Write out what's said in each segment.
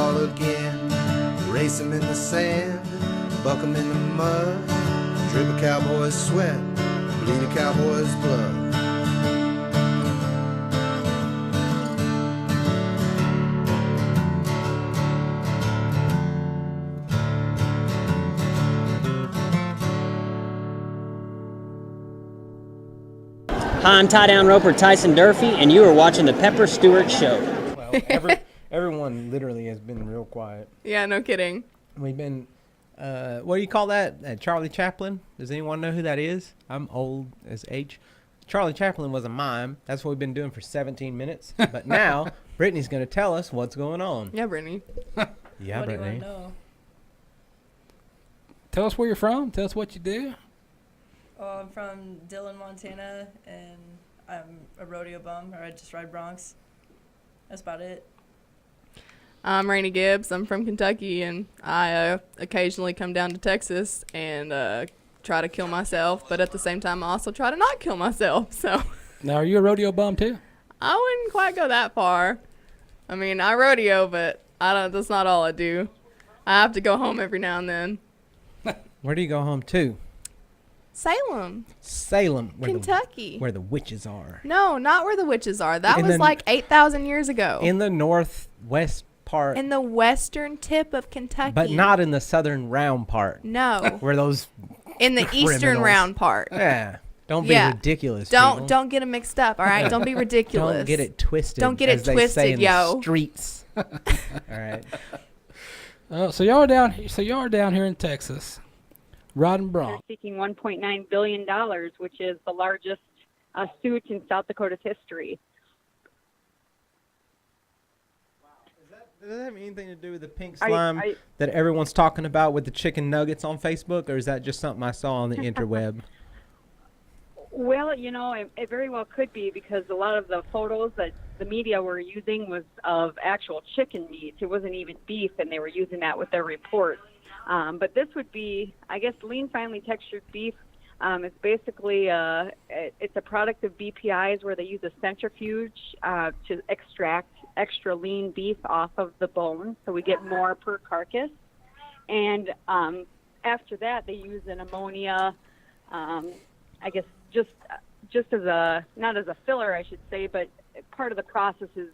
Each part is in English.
all again. Race 'em in the sand, buck 'em in the mud, drip a cowboy's sweat, bleed a cowboy's blood. Hi, I'm tie-down roper Tyson Durfee, and you are watching the Pepper Stewart Show. Well, everyone literally has been real quiet. Yeah, no kidding. We've been, what do you call that? Charlie Chaplin? Does anyone know who that is? I'm old as H. Charlie Chaplin was a mime. That's what we've been doing for 17 minutes. But now, Brittany's going to tell us what's going on. Yeah, Brittany. Yeah, What do you Brittany. want to know? Tell us where you're from. Tell us what you do. Oh, I'm from Dillon, Montana, and I'm a rodeo bum, or I just ride broncs. That's about it. I'm Rainey Gibbs. I'm from Kentucky, and I occasionally come down to Texas and try to kill myself, but at the same time, I also try to not kill myself. So Now, are you a rodeo bum too? I wouldn't quite go that far. I mean, I rodeo, but that's not all I do. I have to go home every now and then. Where do you go home to? Salem, Salem. Kentucky. Where the witches are. No, not where the witches are. That In was the- like 8,000 years ago. In the northwest part. In the western tip of Kentucky. But not in the southern round part. No. Where those... In the eastern criminals. Round part. Yeah. Don't be Yeah. ridiculous, people. Don't get them mixed up, all right? Don't be ridiculous. Don't get it twisted. Don't get it as they twisted, say in yo. The streets. All right. So y'all are down. So y'all are down here in Texas, riding bronc. They're seeking $1.9 billion, which is the largest suit in South Dakota's history. Does that have anything to do with the pink Are slime you- that everyone's talking about with the chicken nuggets on Facebook, or is that just something I saw on the interweb? Well, you know, it very well could be, because a lot of the photos that the media were using was of actual chicken meat. It wasn't even beef, and they were using that with their reports. But this would be, I guess, lean, finely textured beef. It's basically it's a product of BPIs where they use a centrifuge to extract extra lean beef off of the bone, so we get more per carcass. And after that, they use an ammonia, I guess, just as a, not as a filler, I should say, but part of the process is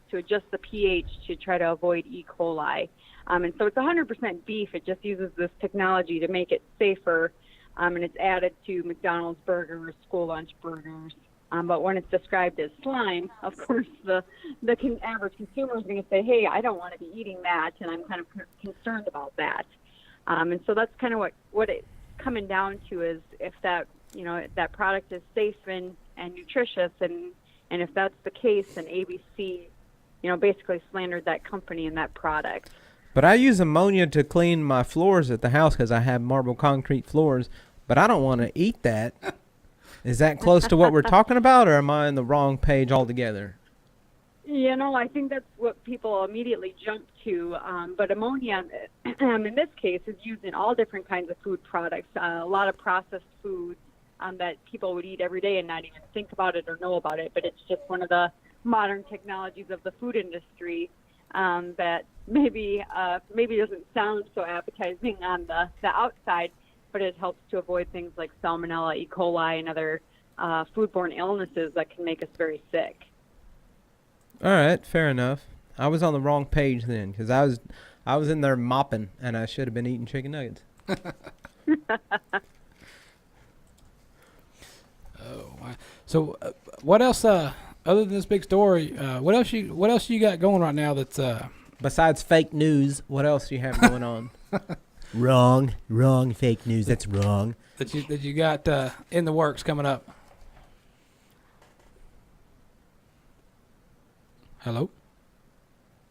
to adjust the pH to try to avoid E. coli. And so it's 100% beef. It just uses this technology to make it safer, and it's added to McDonald's burgers, school lunch burgers. But when it's described as slime, of course, the average consumer is going to say, hey, I don't want to be eating that, and I'm kind of concerned about that. And so that's kind of what it's coming down to, is if that, you know, that product is safe and nutritious, and if that's the case, then ABC, you know, basically slandered that company and that product. But I use ammonia to clean my floors at the house because I have marble concrete floors, but I don't want to eat that. Is that close to what we're talking about, or am I on the wrong page altogether? You know, I think that's what people immediately jump to. But ammonia, in this case, is used in all different kinds of food products, a lot of processed foods that people would eat every day and not even think about it or know about it. But it's just one of the modern technologies of the food industry that maybe doesn't sound so appetizing on the outside, but it helps to avoid things like salmonella, E. coli, and other foodborne illnesses that can make us very sick. All right, fair enough. I was on the wrong page then, because I was in there mopping, and I should have been eating chicken nuggets. Oh, wow. So what else? Other than this big story, what else you got going right now? That's Besides fake news, what else do you have going on? Wrong fake news. That's wrong. that you got in the works coming up. Hello.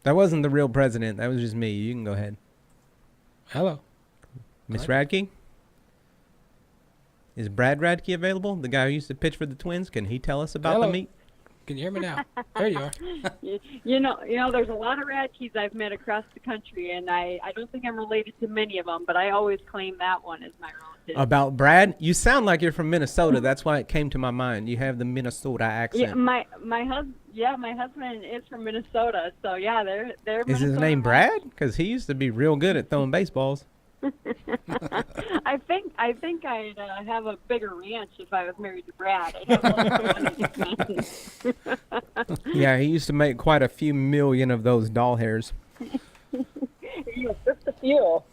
That wasn't the real president. That was just me. You can go ahead. Hello. Miss Radke? Is Brad Radke available? The guy who used to pitch for the Twins? Can he tell us about the meet? Can you hear me now? There you are. You know, there's a lot of Radkes I've met across the country, and I don't think I'm related to many of them, but I always claim that one as my relative. About Brad, you sound like you're from Minnesota. That's why it came to my mind. You have the Minnesota accent. Yeah, my husband is from Minnesota, so yeah, they're. Is his name Brad? Because he used to be real good at throwing baseballs. I think I'd have a bigger ranch if I was married to Brad. I'd have Yeah, he used to make quite a few million of those doll hairs. Yeah, just a few.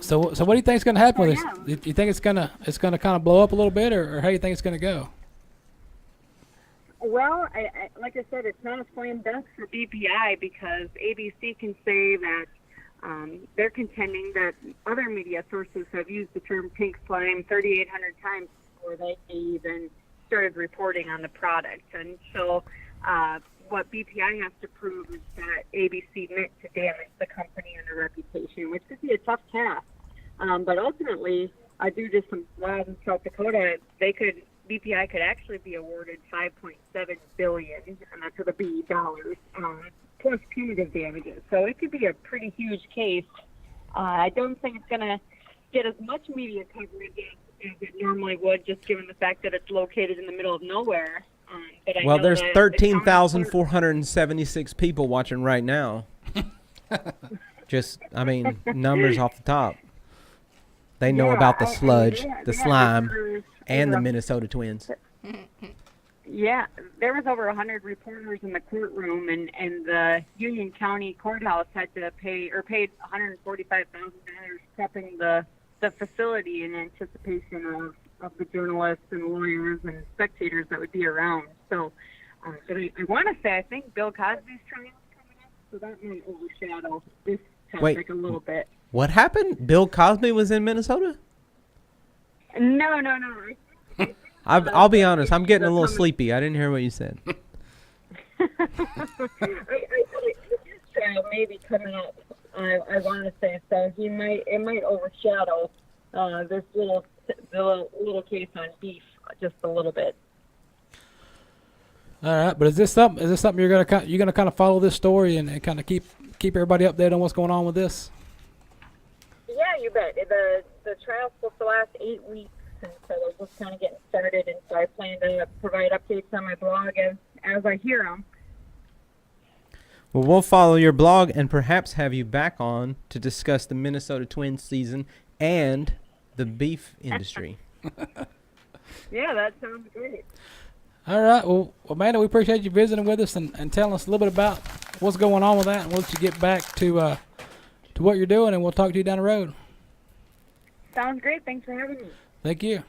So what do you think is going to happen with yeah. this? You think it's gonna kind of blow up a little bit, or how do you think it's going to go? Well, like I said, it's not a slam dunk for BPI because ABC can say that they're contending that other media sources have used the term pink slime 3,800 times before they even started reporting on the product. And so what BPI has to prove is that ABC meant to damage the company and their reputation, which could be a tough task. But ultimately, due to some laws in South Dakota, BPI could actually be awarded $5.7 billion, and that's with a B, dollars, plus punitive damages. So it could be a pretty huge case. I don't think it's going to get as much media coverage as it normally would, just given the fact that it's located in the middle of nowhere. But I know there's that 13,476 people watching right now. Just, numbers off the top. They know about the sludge, the slime, and the Minnesota Twins. Yeah, there was over 100 reporters in the courtroom, and the Union County Courthouse had to paid $145,000 prepping the facility in anticipation of the journalists and lawyers and spectators that would be around. So, but I want to say I think Bill Cosby's trial is coming up, so that might overshadow this topic a little bit. What happened? Bill Cosby was in Minnesota? No. I'll be honest. I'm getting a little sleepy. I didn't hear what you said. Maybe coming up. I want to say so. It might overshadow this little case on beef just a little bit. All right, but is this something you're gonna kind of follow this story and kind of keep everybody updated on what's going on with this? Yeah, you bet. The trial's supposed to last 8 weeks, and so we're just kind of getting started. And so I plan to provide updates on my blog as I hear them. Well, we'll follow your blog and perhaps have you back on to discuss the Minnesota Twins season and the beef industry. Yeah, that sounds great. All right. Well, Amanda, we appreciate you visiting with us and telling us a little bit about what's going on with that, and we'll let you get back to what you're doing, and we'll talk to you down the road. Sounds great. Thanks for having me. Thank you.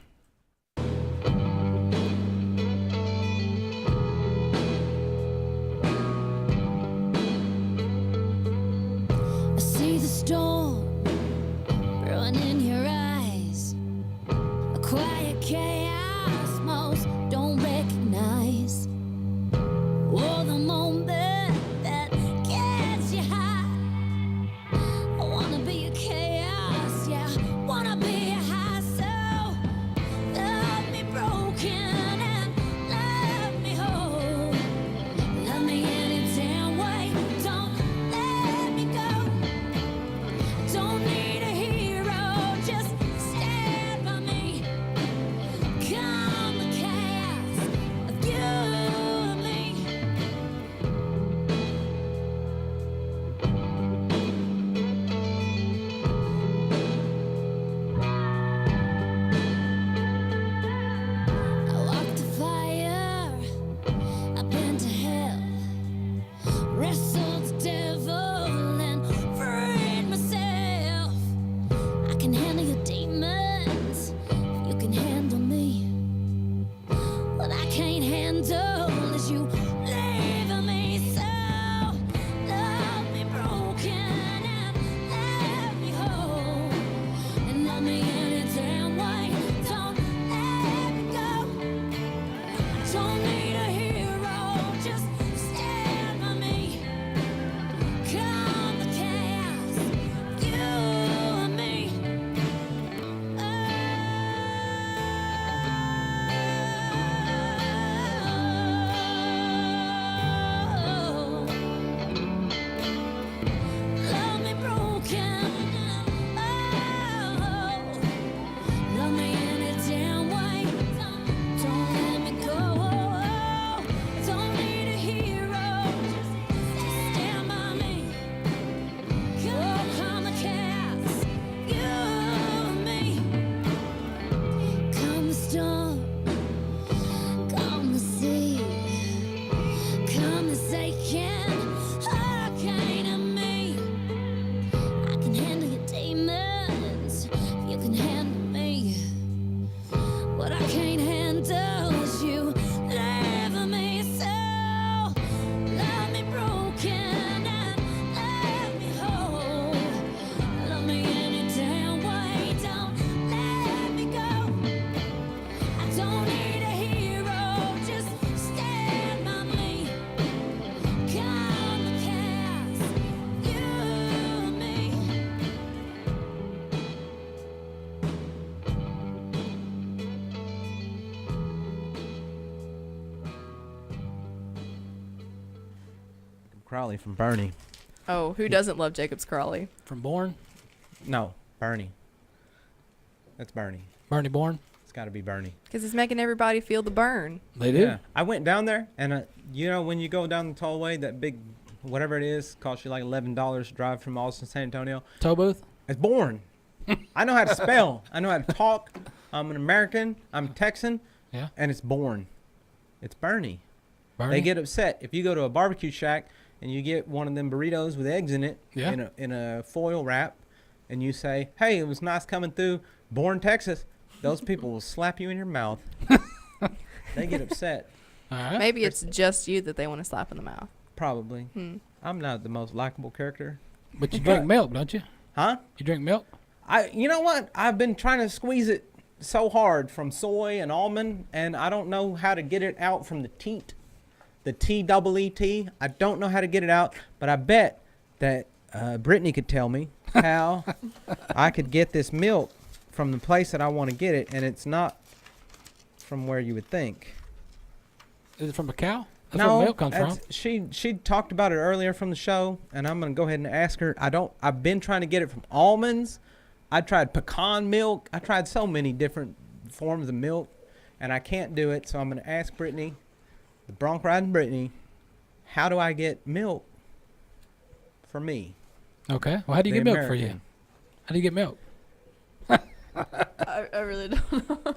I see the storm brewing in your eyes, a quiet chaos most don't recognize. Oh, the moment that gets you high. I wanna be a chaos, yeah, wanna be a high, so broken. Hurricane in me. I can handle your demons. You can handle me. What I can't handle is you leaving me so. Love me broken and love me whole. Love me any damn way. Don't let me go. I don't need a hero. Just stand by me. Come the chaos, you and me. Crowley from Bernie. Oh, who doesn't love Jacob's Crawley? From Bourne, No, Bernie. That's Bernie. Bernie Bourne. It's got to be Bernie. Because it's making everybody feel the burn. They do. Yeah. I went down there, and you know when you go down the tollway, that big, whatever it is, costs you like $11 to drive from Austin to San Antonio. Tow booth. It's boring. I know how to spell. I know how to talk. I'm an American. I'm Texan. Yeah. And it's boring. It's Bernie. Bernie. They get upset if you go to a barbecue shack and you get one of them burritos with eggs in it Yeah. in a foil wrap, and you say, "Hey, it was nice coming through Bourne, Texas." Those people will slap you in your mouth. They get upset. All right. Maybe it's just you that they want to slap in the mouth. Probably. I'm not the most likable character. But you drink milk, don't you? Huh? You drink milk? You know what? I've been trying to squeeze it so hard from soy and almond, and I don't know how to get it out from the teat. The T-double-E-T. I don't know how to get it out, but I bet that Brittany could tell me how I could get this milk from the place that I want to get it, and it's not from where you would think. Is it from a cow? That's No, where milk comes from. she talked about it earlier from the show, and I'm gonna go ahead and ask her. I've been trying to get it from almonds. I tried pecan milk. I tried so many different forms of milk, and I can't do it. So I'm gonna ask Brittany, the Bronc Riding Brittany, how do I get milk for me? Okay. Well, how do you The get milk for you? American. How do you get milk? I really don't know.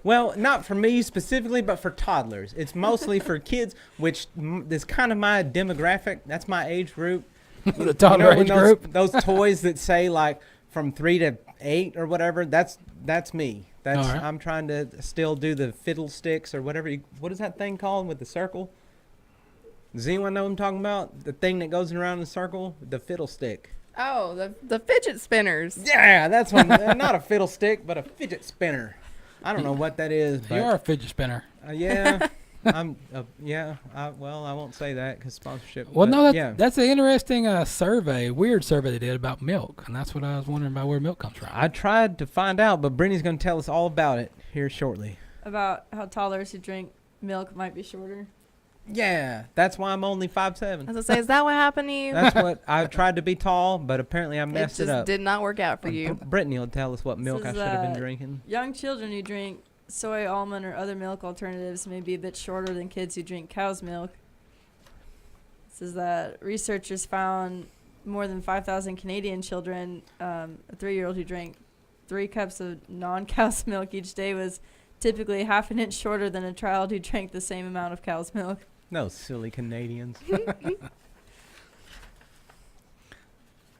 Well, not for me specifically, but for toddlers. It's mostly for kids, which is kind of my demographic. That's my age group. The toddler when age group. those toys that say like from 3 to 8 or whatever, that's me. That's All right. I'm trying to still do the fiddlesticks or whatever. What is that thing called with the circle? Does anyone know what I'm talking about? The thing that goes around in a circle? The fiddlestick. Oh, the fidget spinners. Yeah, that's one. Not a fiddlestick, but a fidget spinner. I don't know what that is. But, You are a fidget spinner. yeah. I won't say that because sponsorship. Well, but no, yeah. that's an interesting weird survey they did about milk, and that's what I was wondering about where milk comes from. I tried to find out, but Brittany's going to tell us all about it here shortly. About how toddlers who drink milk might be shorter. Yeah, that's why I'm only 5'7". I was gonna say, is that what happened to you? That's what I tried to be tall, but apparently I messed it it just up. did not work out for you. Brittany will tell us what milk I This should is, have been drinking. Young children who drink soy, almond, or other milk alternatives may be a bit shorter than kids who drink cow's milk. This is that researchers found more than 5,000 Canadian children, a 3-year-old who drank 3 cups of non-cow's milk each day was typically half an inch shorter than a child who drank the same amount of cow's milk. No silly Canadians.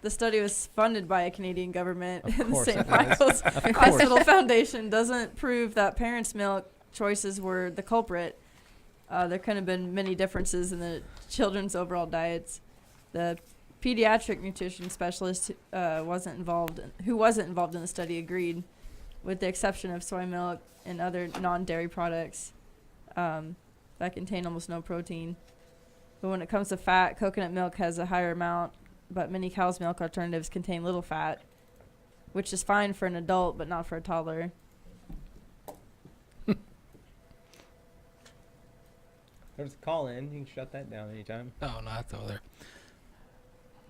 The study was funded by a Canadian government. Of The course St. it was. Michael's Of course. Hospital Foundation doesn't prove that parents' milk choices were the culprit. There could have been many differences in the children's overall diets. The pediatric nutrition specialist who wasn't involved in the study agreed, with the exception of soy milk and other non-dairy products that contain almost no protein. But when it comes to fat, coconut milk has a higher amount, but many cow's milk alternatives contain little fat, which is fine for an adult but not for a toddler. There's a call in. You can shut that down anytime. Oh, no, that's over there.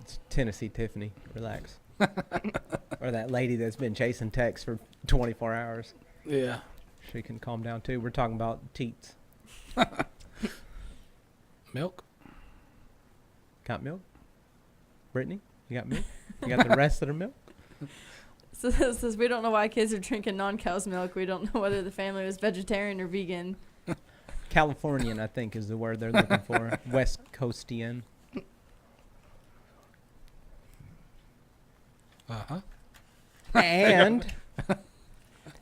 It's Tennessee Tiffany. Relax. Or that lady that's been chasing Tex for 24 hours. Yeah. She can calm down too. We're talking about teats. Milk? Got milk? Brittany, you got milk? You got the rest of the milk? So it says we don't know why kids are drinking non-cow's milk. We don't know whether the family was vegetarian or vegan. Californian, I think, is the word they're looking for. West Coastian. Uh-huh. And,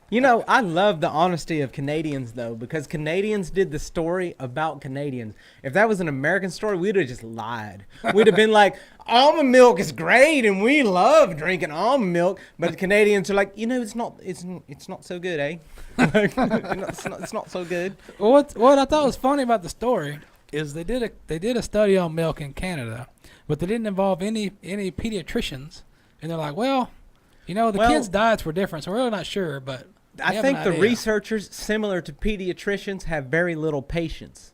you know, I love the honesty of Canadians, though, because Canadians did the story about Canadians. If that was an American story, we'd have just lied. We'd have been like, almond milk is great, and we love drinking almond milk. But the Canadians are like, you know, it's not so good, eh? It's not so good. Well, what I thought was funny about the story is they did a study on milk in Canada, but they didn't involve any pediatricians. And they're like, well, you know, the kids' diets were different, so we're really not sure, but I think the researchers, similar to pediatricians, have very little patience.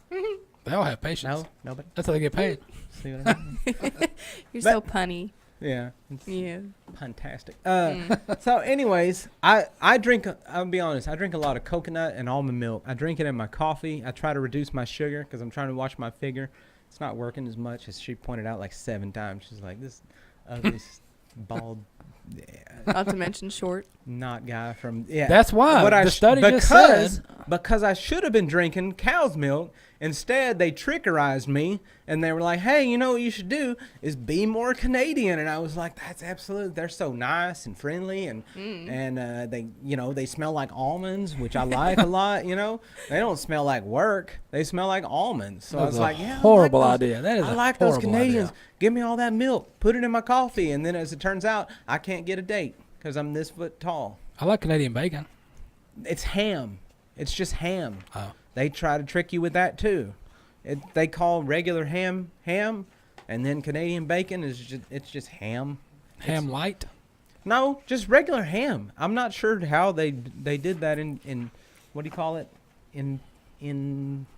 They all have patience. No, nobody. That's how they get paid. See what I mean? You're so punny. Yeah. Yeah. Fantastic. So anyways, I drink, I'll be honest, I drink a lot of coconut and almond milk. I drink it in my coffee. I try to reduce my sugar because I'm trying to watch my figure. It's not working as much as she pointed out like 7 times. She's like, this ugly, bald, Not to mention short. not guy from, yeah. That's why What the study just said. Because I should have been drinking cow's milk. Instead, they trickerized me, and they were like, hey, you know what you should do is be more Canadian. And I was like, that's absolutely, they're so nice and friendly, and they, you know, they smell like almonds, which I like a lot, you know. They don't smell like work. They smell like almonds. So I was like, yeah, horrible idea. That is I a like those horrible Canadians. idea. Give me all that milk. Put it in my coffee. And then as it turns out, I can't get a date because I'm this foot tall. I like Canadian bacon. It's ham. It's just ham. Oh. They try to trick you with that too. They call regular ham, and then Canadian bacon is just ham. Ham light? No, just regular ham. I'm not sure how they did that in what do you call it? In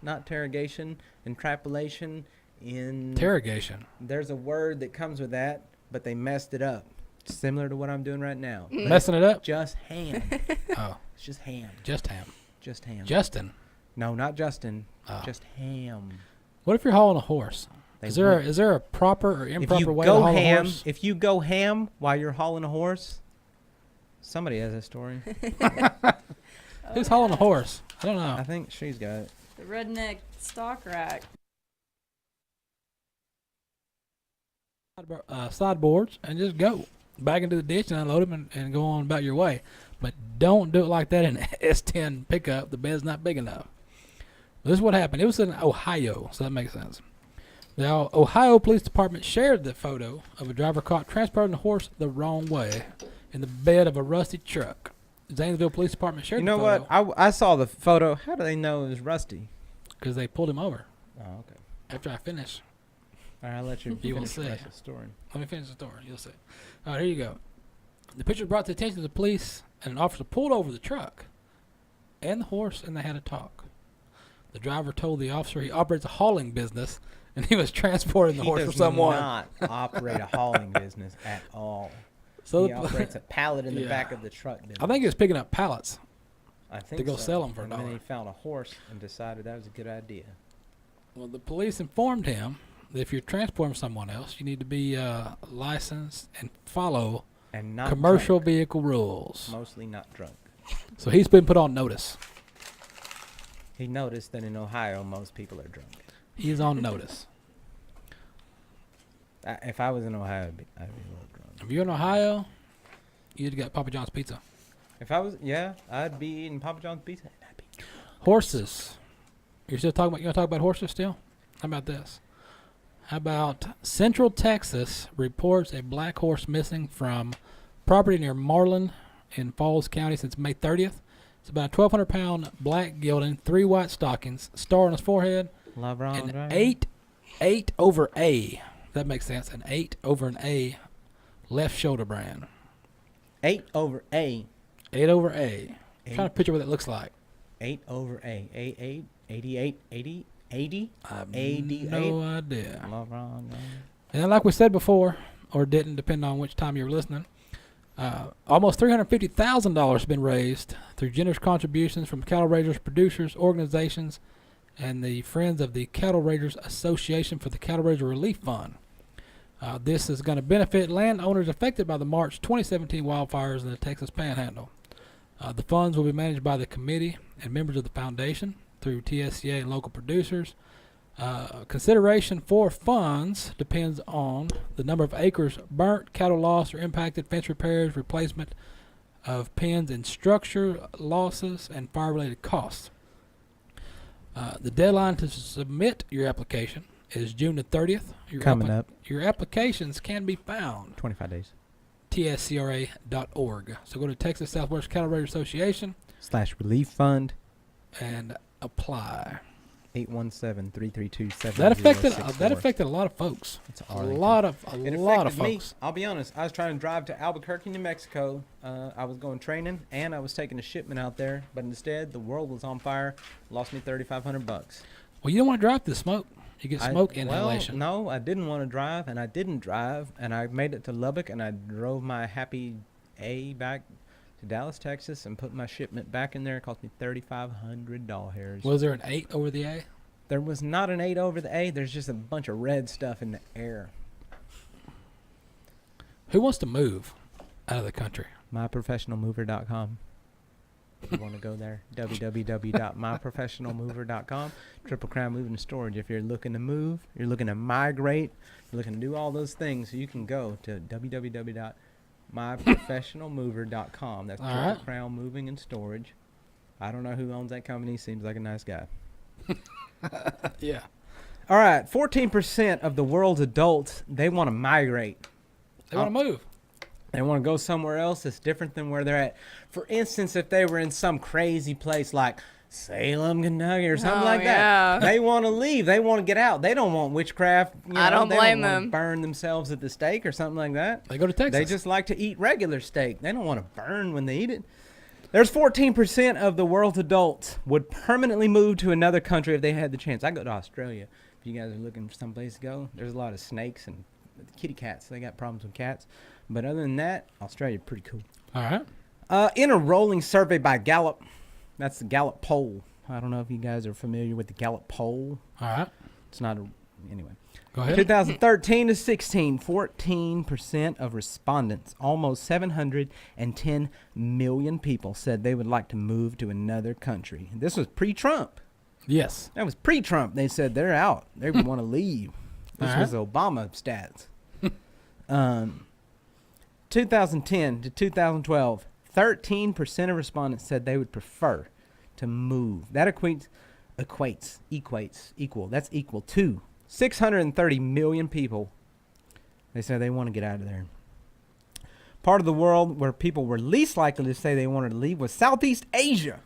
not interrogation, intrapolation, Interrogation. There's a word that comes with that, but they messed it up. Similar to what I'm doing right now. Messing it up? Just ham. Oh. It's just ham. Just ham. Just ham. Justin. No, not Justin. Oh. Just ham. What if you're hauling a horse? Is there a proper or improper way to haul a horse? If you go ham while you're hauling a horse, somebody has a story. Who's hauling a horse? I don't know. I think she's got it. The redneck stock rack. Sideboards and just go back into the ditch and unload them and go on about your way. But don't do it like that in an S10 pickup. The bed's not big enough. This is what happened. It was in Ohio, so that makes sense. The Ohio Police Department shared the photo of a driver caught transporting a horse the wrong way in the bed of a rusty truck. Zanesville Police Department shared the photo. You know what? I saw the photo. How do they know it was rusty? Because they pulled him over. Oh, okay. After I finish. All right, I'll let you You will finish the see. rest of the story. Let me finish the story. You'll see. All right, here you go. The picture brought to the attention of the police, and an officer pulled over the truck and the horse, and they had a talk. The driver told the officer he operates a hauling business, and he was transporting the horse for someone. He does not operate a hauling business at all. So He operates a pallet in the back of the truck business. I think he was picking up pallets. I think to go so. sell 'em for And then $1. he found a horse and decided that was a good idea. Well, the police informed him that if you're transporting someone else, you need to be licensed and follow And not commercial drunk. vehicle rules. Mostly not drunk. So he's been put on notice. He noticed that in Ohio, most people are drunk. He's on notice. If I was in Ohio, I'd be a little drunk. If you're in Ohio, you'd got Papa John's pizza. If I was, I'd be eating Papa John's pizza. And I'd be drunk. Horses. You're still talking about? You want to talk about horses still? How about this? How about Central Texas reports a black horse missing from property near Marlin in Falls County since May 30th. It's about a 1,200-pound black gelding, 3 white stockings, star on his forehead, an 8 over A. That makes sense. An 8 over an A left shoulder brand. 8 over A. 8 over A. I'm trying to picture what that looks like. 8 over A. 88, 88, 80, 80. I have 88. no idea. LeBron. And like we said before, or didn't, depending on which time you were listening, almost $350,000 has been raised through generous contributions from cattle raisers, producers, organizations, and the Friends of the Cattle Raiders Association for the Cattle Raiser Relief Fund. This is going to benefit landowners affected by the March 2017 wildfires in the Texas Panhandle. The funds will be managed by the committee and members of the foundation through TSCA and local producers. Consideration for funds depends on the number of acres burnt, cattle lost or impacted, fence repairs, replacement of pens and structure losses, and fire-related costs. The deadline to submit your application is June the 30th. Coming up. Your applications can be found 25 days. tscra.org. So go to Texas Southwest Cattle Riders Association /relief fund. and apply. 817-332-7064. That affected a lot of folks. It's A lot of folks. I'll be honest. I was trying to drive to Albuquerque, New Mexico. I was going training, and I was taking a shipment out there. But instead, the world was on fire. Lost me $3,500. Well, you don't want to drive the smoke. You get smoke inhalation. Well, no, I didn't want to drive, and I didn't drive, and I made it to Lubbock, and I drove my Happy A back to Dallas, Texas, and put my shipment back in there. It cost me $3,500. Was there an 8 over the A? There was not an 8 over the A. There's just a bunch of red stuff in the air. Who wants to move out of the country? MyProfessionalMover.com. If you want to go there, www.myprofessionalmover.com. Triple Crown Moving and Storage. If you're looking to move, you're looking to migrate, you're looking to do all those things, you can go to www.myprofessionalmover.com. That's All Triple right. Crown Moving and Storage. I don't know who owns that company. Seems like a nice guy. Yeah. All right, 14% of the world's adults, they want to migrate. They want to move. They want to go somewhere else that's different than where they're at. For instance, if they were in some crazy place like Salem, Kentucky, or something like that, they want to leave. They want to get out. They don't want witchcraft. I don't blame want to them. burn themselves at the stake or something like that. They go to Texas. They just like to eat regular steak. They don't want to burn when they eat it. There's 14% of the world's adults would permanently move to another country if they had the chance. I go to Australia. If you guys are looking for someplace to go, there's a lot of snakes and kitty cats. They got problems with cats. But other than that, Australia pretty cool. All right. In a rolling survey by Gallup, that's the Gallup poll. I don't know if you guys are familiar with the Gallup poll. All right. It's not a... Anyway. Go ahead. 2013 to 16, 14% of respondents, almost 710 million people, said they would like to move to another country. This was pre-Trump. Yes. That was pre-Trump. They said they're out. They want to leave. This was Obama stats. 2010 to 2012, 13% of respondents said they would prefer to move. That equals to 630 million people. They said they want to get out of there. Part of the world where people were least likely to say they wanted to leave was Southeast Asia.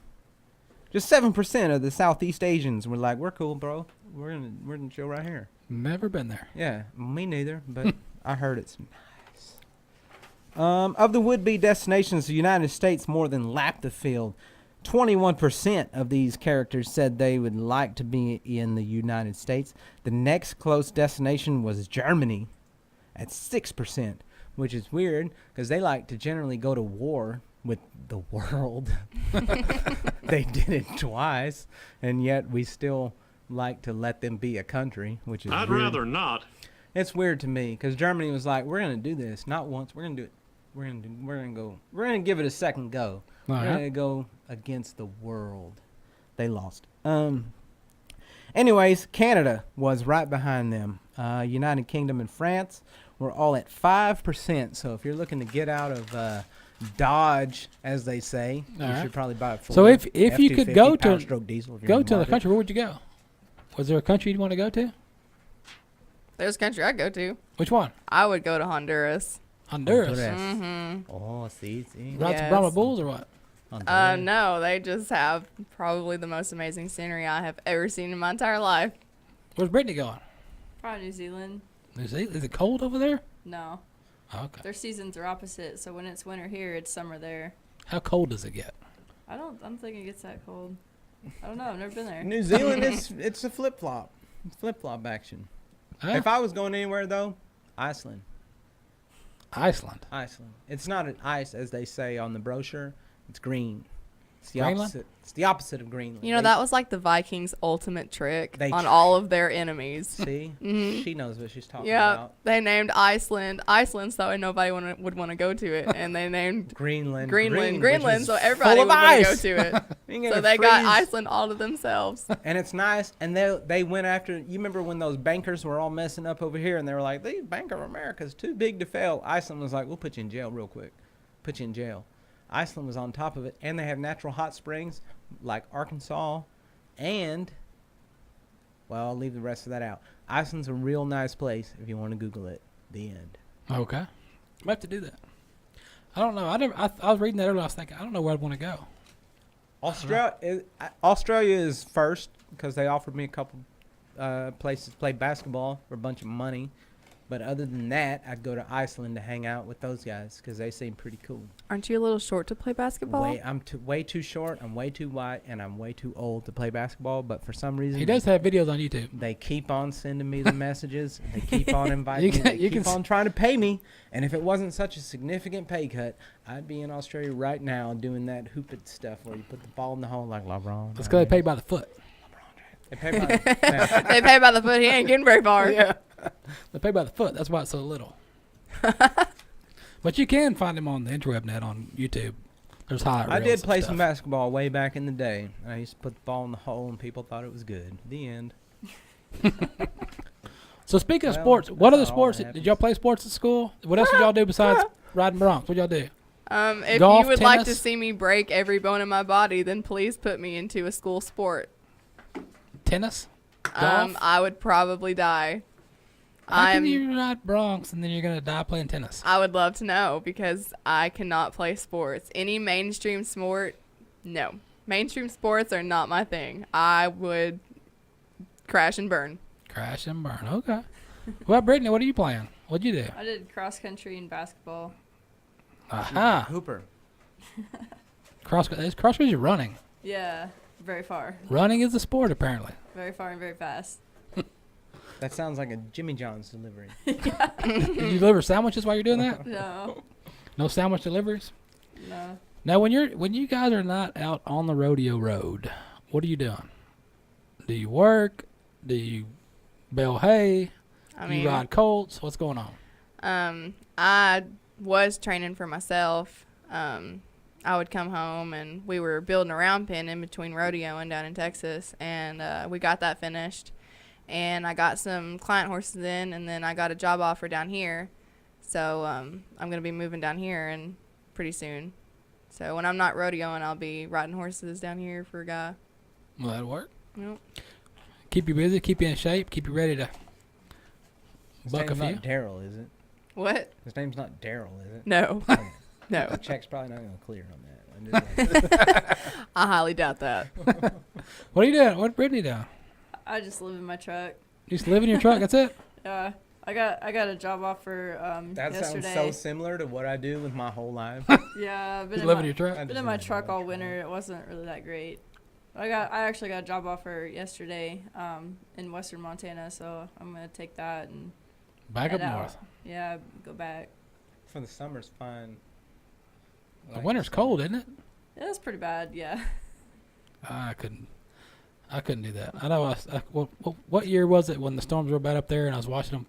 Just 7% of the Southeast Asians were like, "We're cool, bro. We're gonna chill right here." Never been there. Yeah, me neither, but I heard it's nice. Of the would-be destinations, the United States more than lapped the field. 21% of these characters said they would like to be in the United States. The next close destination was Germany at 6%, which is weird because they like to generally go to war with the world. They did it twice, and yet we still like to let them be a country, which is I'd weird. rather not. It's weird to me because Germany was like, "We're gonna do this, not once. We're gonna do it. We're gonna give it a second go. We're gonna go against the world." They lost. Anyways, Canada was right behind them. United Kingdom and France were all at 5%. So if you're looking to get out of Dodge, as they say, you should probably buy a Ford. So if you could go to Power-stroke diesel, if you're go in the to the market. country, where would you go? Was there a country you'd want to go to? There's a country I'd go to. Which one? I would go to Honduras. Honduras. Mm-hmm. Oh, see. Lots of Yes. Brahma Bulls or what? No, they just have probably the most amazing scenery I have ever seen in my entire life. Where's Brittany going? Probably New Zealand. Is it cold over there? No. Oh, okay. Their seasons are opposite, so when it's winter here, it's summer there. How cold does it get? I don't think it gets that cold. I don't know. I've never been there. New Zealand it's a flip-flop. It's flip-flop action. Huh? If I was going anywhere, though, Iceland. Iceland. It's not an ice, as they say on the brochure. It's green. It's the Greenland? opposite. It's the opposite of Greenland. You know, They- that was like the Vikings' ultimate trick They on tr- all of their enemies. See, Mhm. she knows what she's talking Yeah, about. they named Iceland so nobody would want to go to it, and they named Greenland, Greenland, which is so everybody full would of want to go ice. to it. You're So gonna they got freeze. Iceland all to themselves. And it's nice. And they went after. You remember when those bankers were all messing up over here, and they were like, "These Bank of America's too big to fail." Iceland was like, "We'll put you in jail real quick. Put you in jail." Iceland was on top of it, and they have natural hot springs like Arkansas, and well, I'll leave the rest of that out. Iceland's a real nice place if you want to Google it. The end. Okay. I have to do that. I don't know. I was reading that earlier. I was thinking, I don't know where I'd want to go. Australia is first because they offered me a couple places to play basketball for a bunch of money. But other than that, I'd go to Iceland to hang out with those guys because they seem pretty cool. Aren't you a little short to play basketball? I'm way too short. I'm way too white, and I'm way too old to play basketball. But for some reason, He does have videos on YouTube. they keep on sending me the messages. They keep on inviting You me. can- They you keep can on trying to pay me. And if it wasn't such a significant pay cut, I'd be in Australia right now doing that hooped stuff where you put the ball in the hole like LeBron. Let's go. They pay by the foot. They pay by yeah. They pay by the foot. He ain't getting very far. Yeah. They pay by the foot. That's why it's so little. But you can find him on the interweb net on YouTube. There's highlight I reels did and play stuff. some basketball way back in the day. I used to put the ball in the hole, and people thought it was good. The end. So speaking of Well, sports, what that's other not all sports that did y'all play sports at school? What else did y'all do besides riding broncs? What y'all do? If Golf, you would like to tennis? see me break every bone in my body, then please put me into a school sport. Tennis? Golf? I would probably die. How can you ride broncs and then you're gonna die playing tennis? I would love to know because I cannot play sports. Any mainstream sport, no. Mainstream sports are not my thing. I would crash and burn. Crash and burn. Okay. Well, Brittany, what are you playing? What'd you do? I did cross country and basketball. Aha. Hooper. Cross country running. Yeah, very far. Running is a sport apparently. Very far and very fast. That sounds like a Jimmy John's delivery. Did you deliver sandwiches while you're doing that? No, No sandwich deliveries? no. Now when you guys are not out on the rodeo road, what are you doing? Do you work? Do you bale hay? I Do mean, you ride colts? What's going on? I was training for myself. I would come home and we were building a round pen in between rodeo and down in Texas, and we got that finished. And I got some client horses in, and then I got a job offer down here. So I'm going to be moving down here and pretty soon. So when I'm not rodeoing, I'll be riding horses down here for a guy. Well, that'll work. Yep. Keep you busy, keep you in shape, keep you ready to His buck a name's few. not Daryl, is it? What? His name's not Daryl, is it? No. No. The check's probably not going to clear on that. I'm just like, I highly doubt that. What are you doing? What Brittany doing? I just live in my truck. You just live in your truck, that's it? Yeah, I got a job offer that yesterday. sounds so similar to what I do with my whole life. Yeah, I've been You in live my, in your truck? been in my truck all winter. It wasn't really that great. I actually got a job offer yesterday in western Montana, so I'm gonna take that and Back up head north. out. Yeah, go back. For the summer's fine. The winter's cold, isn't it? Yeah, that's pretty bad. Yeah. I couldn't do that. I know. What year was it when the storms were bad up there, and I was watching them,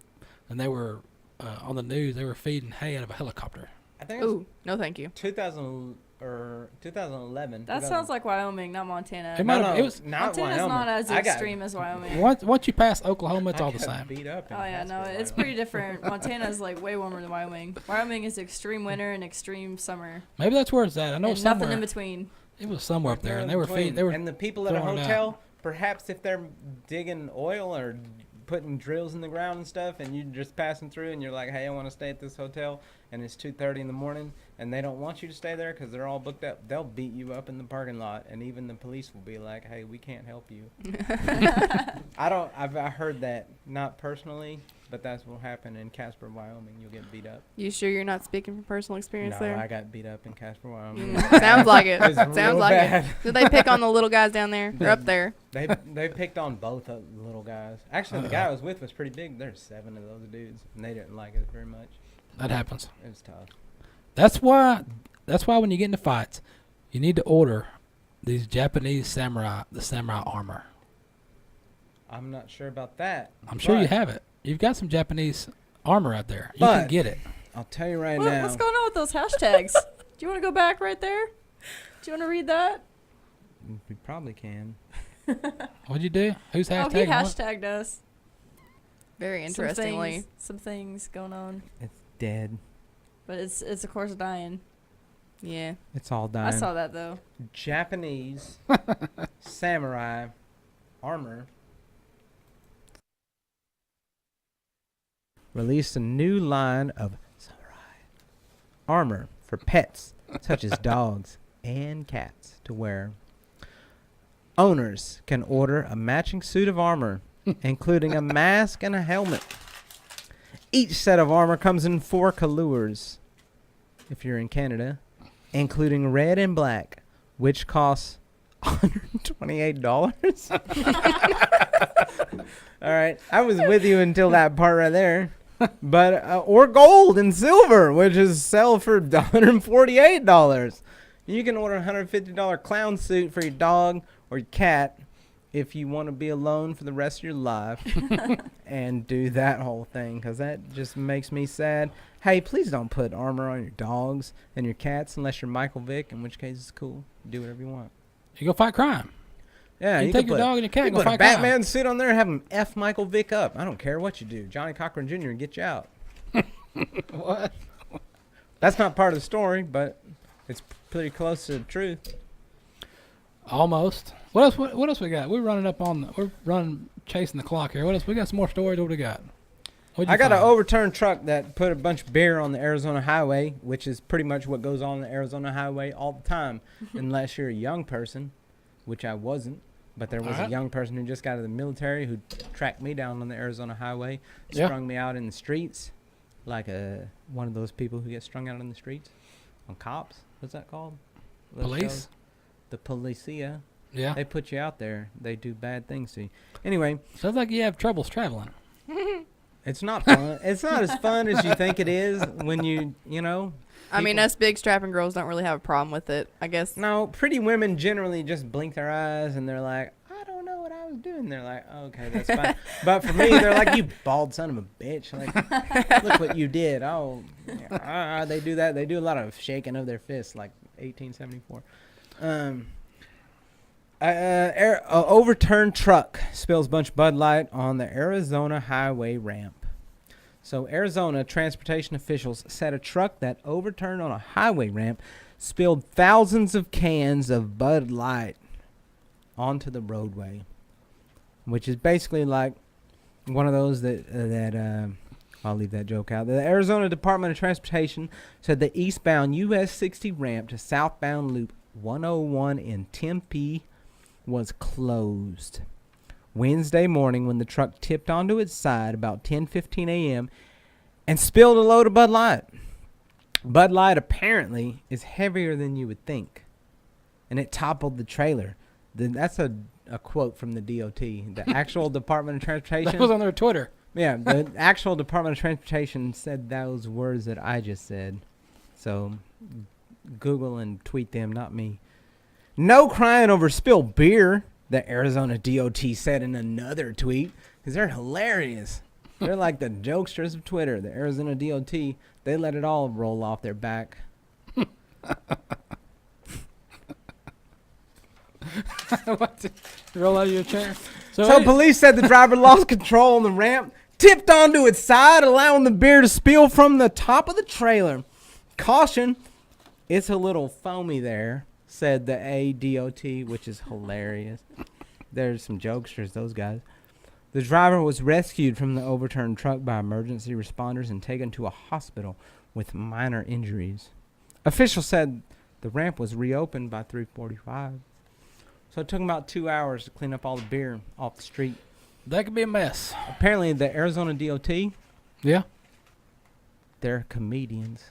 and they were on the news. They were feeding hay out of a helicopter. I think it was Ooh, no thank you. 2000 or 2011. That sounds like Wyoming, not Montana. It might No, have- no, it was not Montana's Wyoming. not as I got extreme as Wyoming. Once you pass Oklahoma, it's I all the got same. Beat up in Oh yeah, no, Casper, it's Wyoming. pretty different. Montana's like way warmer than Wyoming. Wyoming is extreme winter and extreme summer, Maybe that's where it's at. I know and it's nothing somewhere. in between. It was somewhere up there, and they in were between. feeding. They were and the people at a throwing it out. hotel, perhaps if they're digging oil or putting drills in the ground and stuff, and you're just passing through, and you're like, "Hey, I want to stay at this hotel," and it's 2:30 in the morning, and they don't want you to stay there because they're all booked up. They'll beat you up in the parking lot, and even the police will be like, "Hey, we can't help you." I've heard that, not personally, but that's what happened in Casper, Wyoming. You'll get beat up. You sure you're not speaking from personal experience No, there? I got beat up in Casper, Wyoming. Sounds like it. It's Sounds real like bad. it. Did they pick on the little guys down there? They're up there. They picked on both of the little guys. Actually, the guy I was with was pretty big. There's 7 of those dudes, and they didn't like us very much. That happens. It was tough. That's why when you get into fights, you need to order these Japanese samurai, the samurai armor. I'm not sure about that. I'm sure you but have it. You've got some Japanese armor out there. You can But- get it. I'll tell you right now. What's going on with those hashtags? Do you want to go back right there? Do you want to read that? We probably can. What'd you do? Who's Oh, he hashtagging what? hashtagged us. Very interestingly. Some things going on, It's dead. but it's of course dying. Yeah. It's all dying. I saw that though. Japanese samurai armor released a new line of samurai armor for pets such as dogs and cats to wear. Owners can order a matching suit of armor, including a mask and a helmet. Each set of armor comes in 4 colors, if you're in Canada, including red and black, which costs $128. All right, I was with you until that part right there. But or gold and silver, which is sell for $148. You can order a $150 clown suit for your dog or your cat if you want to be alone for the rest of your life and do that whole thing, because that just makes me sad. Hey, please don't put armor on your dogs and your cats unless you're Michael Vick, in which case it's cool. Do whatever you want. You go fight crime. Yeah, You can take your put- dog and your cat you and go put a fight crime. Batman suit on there and have him F Michael Vick up. I don't care what you do. Johnny Cochran Jr. get you out. What? That's not part of the story, but it's pretty close to the truth. Almost. What else? What else we got? We're running, chasing the clock here. What else? We got some more stories. What we got? What'd you I got an find? overturned truck that put a bunch of beer on the Arizona highway, which is pretty much what goes on the Arizona highway all the time, unless you're a young person, which I wasn't. But there was a Alright. young person who just got out of the military who tracked me down on the Arizona highway, Yeah. strung me out in the streets, like one of those people who get strung out in the streets on cops. What's that called? Those Police? shows? The policia. Yeah. They put you out there. They do bad things to you. Anyway, Sounds like you have troubles traveling. it's not fun. It's not as fun as you think it is when you know. I mean, People- us big strapping girls don't really have a problem with it. I guess. No, pretty women generally just blink their eyes and they're like, I don't know what I was doing. They're like, okay, that's fine. But for me, they're like, you bald son of a bitch. Like, look what you did. Oh, yeah, they do that. They do a lot of shaking of their fists, like 1874. Overturned truck spills bunch of Bud Light on the Arizona highway ramp. So Arizona transportation officials said a truck that overturned on a highway ramp spilled thousands of cans of Bud Light onto the roadway, which is basically like one of those that I'll leave that joke out. The Arizona Department of Transportation said the eastbound US 60 ramp to southbound loop 101 in Tempe was closed Wednesday morning when the truck tipped onto its side about 10:15 a.m. and spilled a load of Bud Light. Bud Light apparently is heavier than you would think, and it toppled the trailer. That's a quote from the DOT, the actual Department of Transportation. That was on their Twitter. Yeah, the actual Department of Transportation said those words that I just said. So Google and tweet them, not me. No crying over spilled beer, the Arizona DOT said in another tweet, because they're hilarious. They're like the jokesters of Twitter. The Arizona DOT, they let it all roll off their back. What? Roll out of your chair. So police said the driver lost control on the ramp, tipped onto its side, allowing the beer to spill from the top of the trailer. Caution, it's a little foamy there, said the ADOT, which is hilarious. There's some jokesters, those guys. The driver was rescued from the overturned truck by emergency responders and taken to a hospital with minor injuries. Officials said the ramp was reopened by 3:45. So it took them about 2 hours to clean up all the beer off the street. that could be a mess. Apparently, the Arizona DOT, Yeah. they're comedians.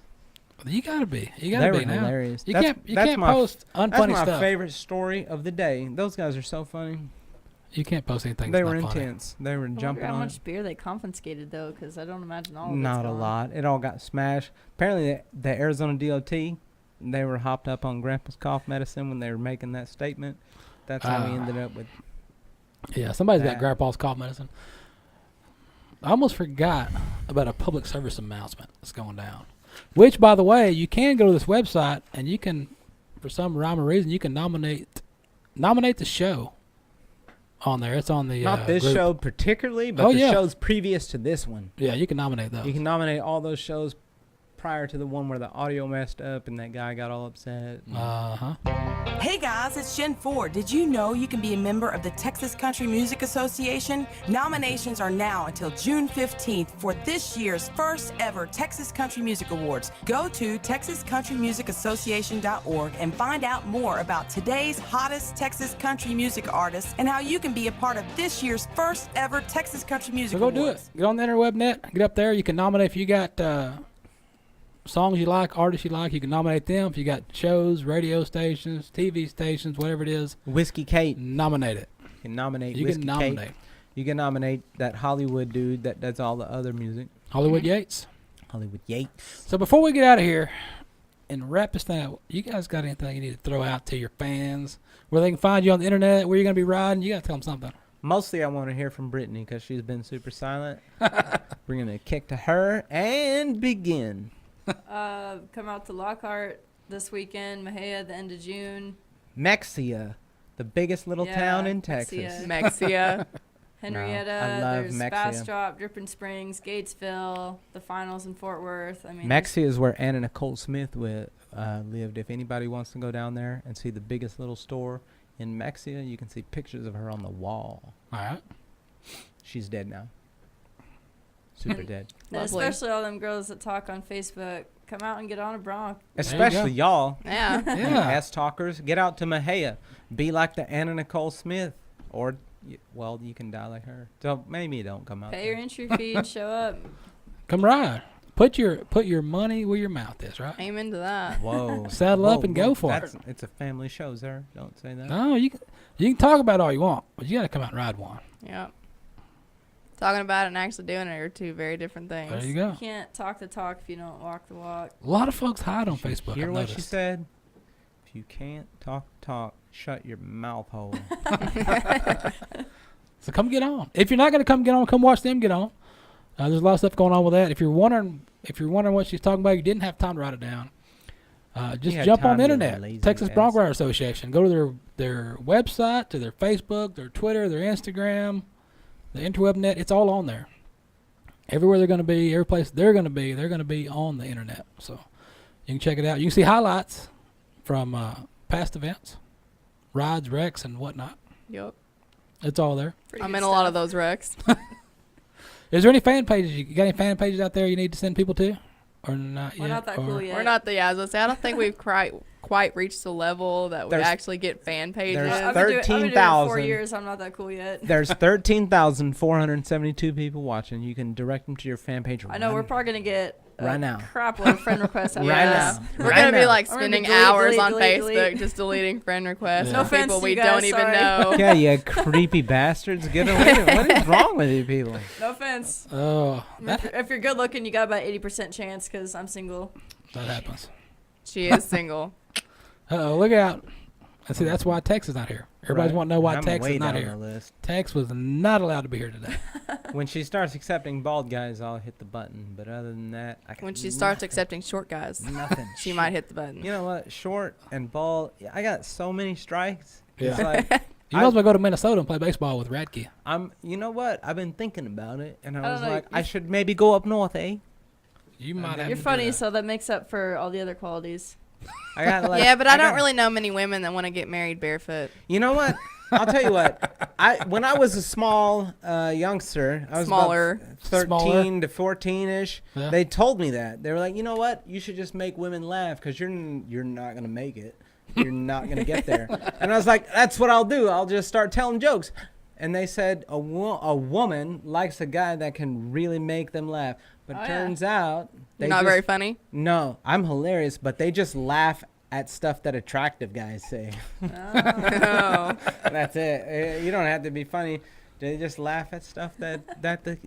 You gotta be. You They gotta were be now. hilarious. You That's- can't. You that's can't my- post That's unfunny my stuff. favorite story of the day. Those guys are so funny. You can't post anything. They that's were not funny. intense. They were I wonder jumping how on much it. beer they confiscated though, because I don't imagine all of it's Not a gone. lot. It all got smashed. Apparently, the Arizona DOT, they were hopped up on Grandpa's cough medicine when they were making that statement. That's how we ended up with. Yeah, somebody's got that. Grandpa's cough medicine. I almost forgot about a public service announcement that's going down. Which, by the way, you can go to this website and you can, for some rhyme or reason, you can nominate the show on there. It's on the Not this group. show particularly, but the yeah. shows previous to this one. Yeah, you can nominate those. You can nominate all those shows prior to the one where the audio messed up and that guy got all upset. Uh-huh. Hey guys, it's Jen Ford. Did you know you can be a member of the Texas Country Music Association? Nominations are now until June 15th for this year's first ever Texas Country Music Awards. Go to texascountrymusicassociation.org and find out more about today's hottest Texas country music artists and how you can be a part of this year's first ever Texas Country Music So go Awards. do it. Get on the interweb net. Get up there. You can nominate if you got songs you like, artists you like. You can nominate them. If you got shows, radio stations, TV stations, whatever it is, Whiskey Kate. nominate it. You can nominate You Whiskey can nominate. Kate. You can nominate that Hollywood dude that does all the other music. Hollywood Yates. Hollywood Yates. So before we get out of here and wrap this thing up, you guys got anything you need to throw out to your fans? Where they can find you on the internet, where you're going to be riding? You got to tell them something. Mostly I want to hear from Brittany because she's been super silent. We're going to kick to her and begin. Come out to Lockhart this weekend, Mahia the end of June. Mexia, the biggest little Yeah, town in Texas. Mexia. Mexia. Henrietta, I love there's Mexia. Bastrop, Dripping Springs, Gatesville, the finals in Fort Worth. I mean, Mexia is where Anna Nicole Smith lived. If anybody wants to go down there and see the biggest little store in Mexia, you can see pictures of her on the wall. All right. She's dead now. Super dead. and Lovely. especially all them girls that talk on Facebook, come out and get on a Bronc. Especially y'all. Yeah. Yeah. Ass talkers. Get out to Mahia. Be like the Anna Nicole Smith. Or, well, you can die like her. So maybe don't come out Pay there. your entry fee and show up. Come ride. Put your money where your mouth is, right? Amen to that. Whoa. Saddle up and go for it. It's a family show, sir. Don't say that. No, you can talk about all you want, but you got to come out and ride one. Yep. Talking about it and actually doing it are two very different things. There you go. You can't talk the talk if you don't walk the walk. A lot of folks hide on Facebook. Hear I've what she noticed. said? If you can't talk, shut your mouth hole. So come get on. If you're not going to come get on, come watch them get on. There's a lot of stuff going on with that. If you're wondering what she's talking about, you didn't have time to write it down. Just had jump on the time, you internet. lazy Texas ass. Bronc Riders Association. Go to their website, to their Facebook, their Twitter, their Instagram, the interweb net. It's all on there. Everywhere they're going to be, every place they're going to be on the internet. So you can check it out. You can see highlights from past events, rides, wrecks, and whatnot. Yep. It's all there. Pretty I'm good in a lot of stuff. those wrecks. Is there any fan pages? You got any fan pages out there you need to send people to? Or not yet? We're not that cool yet. We're not the, I was gonna say, I don't think we've quite reached the level that we There's- actually get fan pages. there's I've been doing it 13,000. 4 years. I'm not that cool yet. There's 13,472 people watching. You can direct them to your fan page. I know we're probably gonna get a Right now. crap load of friend requests. After Right this. now. We're Right gonna be now. like I'm gonna spending delete, hours delete, on delete, Facebook delete. just deleting friend requests Yeah. No from offense people to we you don't guys, even sorry. know. Yeah, you creepy bastards. Get away. What is wrong with you people? No offense. Oh, If you're good looking, you got about 80% chance because I'm single. that happens. She is single. Uh-oh, look out. And see, that's why Tex is not here. Everybody's Right. want to know why I'm Tex way is not down here. the list. Tex was not allowed to be here today. When she starts accepting bald guys, I'll hit the button. But other than that, I When got she starts nothing. accepting short guys, Nothing. she might hit the button. You know what? Short and bald. Yeah, I got so many strikes. It's Yeah. like You might as well go to Minnesota and play baseball with Radke. You know what? I've been thinking about it, and I I was don't know, like, you- I should maybe go up north, eh? You might have You're to do funny, that. so that makes up for all the other qualities. I got like, Yeah, but I don't got- really know many women that want to get married barefoot. You know what? I'll tell you what. When I was a small youngster, I was Smaller. about 13 Smaller. to 14ish. Yeah. They told me that. They were like, you know what? You should just make women laugh because you're not gonna make it. You're not gonna get there. And I was like, that's what I'll do. I'll just start telling jokes. And they said a woman likes a guy that can really make them laugh. But Oh, yeah. turns out they You're not just, very funny. No, I'm hilarious, but they just laugh at stuff that attractive guys say. Oh. That's it. You don't have to be funny. They just laugh at stuff that the the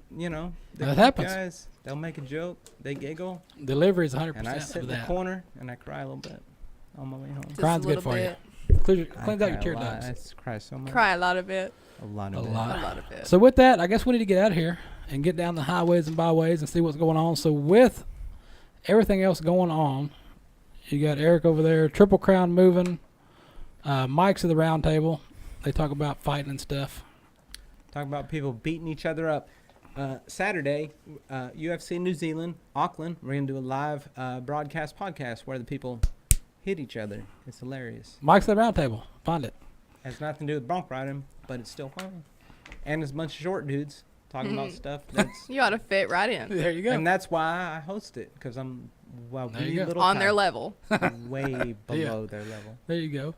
That cute happens. guys. They'll make a joke. They giggle, Delivery is 100% and I sit of in the that. corner and I cry a little bit. on my way home. Just Crying's a good little for bit. you. I Cleans out your cry tear a lot. ducts. I cry so much. Cry a lot of it. A lot A of it. lot. A lot of it. So with that, I guess we need to get out of here and get down the highways and byways and see what's going on. So with everything else going on, you got Eric over there, Triple Crown moving, Mike's at the round table. They talk about fighting and stuff. Talk about people beating each other up. Saturday, UFC New Zealand, Auckland, we're going to do a live broadcast podcast where the people hit each other. It's hilarious. Mike's at the round table. Find it. Has nothing to do with bronc riding, but it's still fun. And there's a bunch of short dudes talking about stuff that's... You ought to fit right in. There you go. And that's why I host it, because I'm There wee you go. little On their tiny. level. Way below their level. There you go.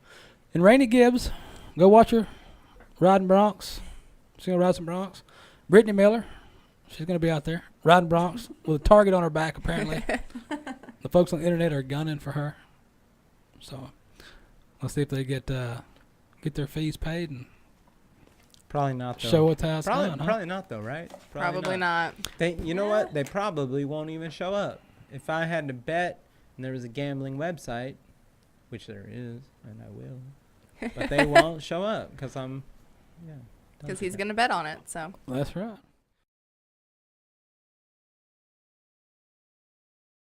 And Rainey Gibbs, go watch her riding broncs. She's going to ride some broncs. Brittany Miller, she's going to be out there riding broncs with a target on her back, apparently. The folks on the internet are gunning for her. So let's see if they get their fees paid and Probably not, though. show us how it's Probably, done. Huh? probably not, though, right? Probably not. They, you know what? They probably won't even show up. If I had to bet and there was a gambling website, which there is, and I will, but they won't show up because I'm, Because he's going to bet on it. So. That's right.